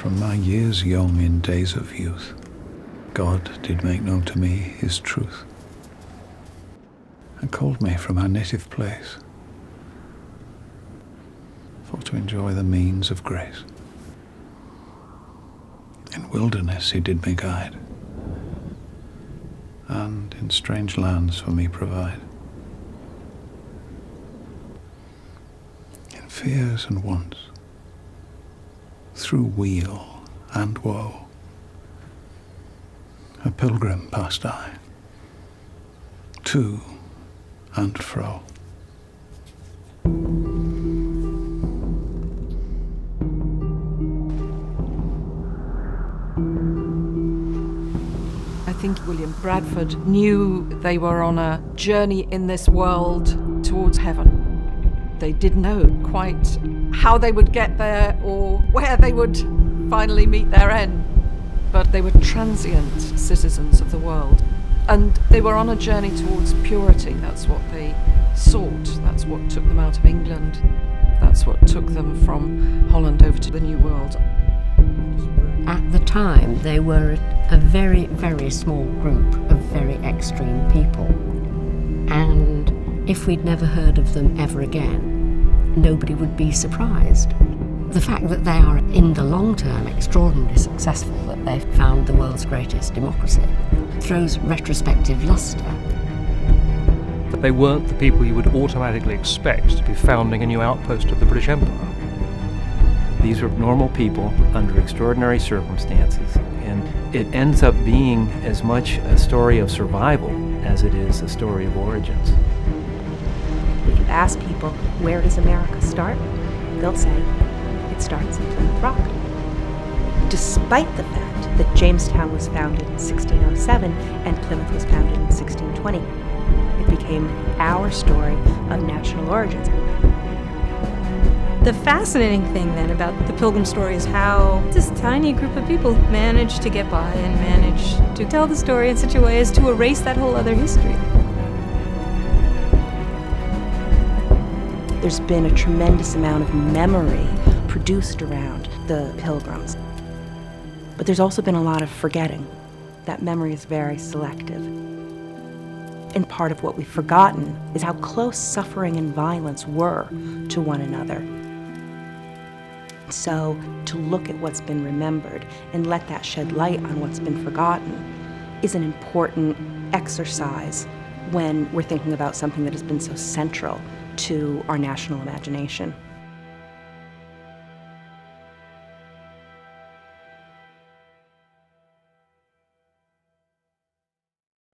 From my years young in days of youth, God did make known to me his truth, and called me from our native place, for to enjoy the means of grace. In wilderness he did me guide, and in strange lands for me provide. In fears and wants, through weal and woe, a pilgrim passed I, to and fro. I think William Bradford knew they were on a journey in this world towards heaven. They didn't know quite how they would get there or where they would finally meet their end, but they were transient citizens of the world. And they were on a journey towards purity. That's what they sought. That's what took them out of England. That's what took them from Holland over to the New World. At the time, they were a very, very small group of very extreme people. And if we'd never heard of them ever again, nobody would be surprised. The fact that they are, in the long term, extraordinarily successful, that they've found the world's greatest democracy, throws retrospective lustre. But they weren't the people you would automatically expect to be founding a new outpost of the British Empire. These were normal people under extraordinary circumstances, and it ends up being as much a story of survival as it is a story of origins. If you ask people, where does America start? They'll say, it starts in Plymouth Rock. Despite the fact that Jamestown was founded in 1607 and Plymouth was founded in 1620, it became our story of national origins. The fascinating thing then about the Pilgrim story is how this tiny group of people managed to get by and managed to tell the story in such a way as to erase that whole other history. There's been a tremendous amount of memory produced around the Pilgrims. But there's also been a lot of forgetting. That memory is very selective. And part of what we've forgotten is how close suffering and violence were to one another. So to look at what's been remembered and let that shed light on what's been forgotten is an important exercise when we're thinking about something that has been so central to our national imagination.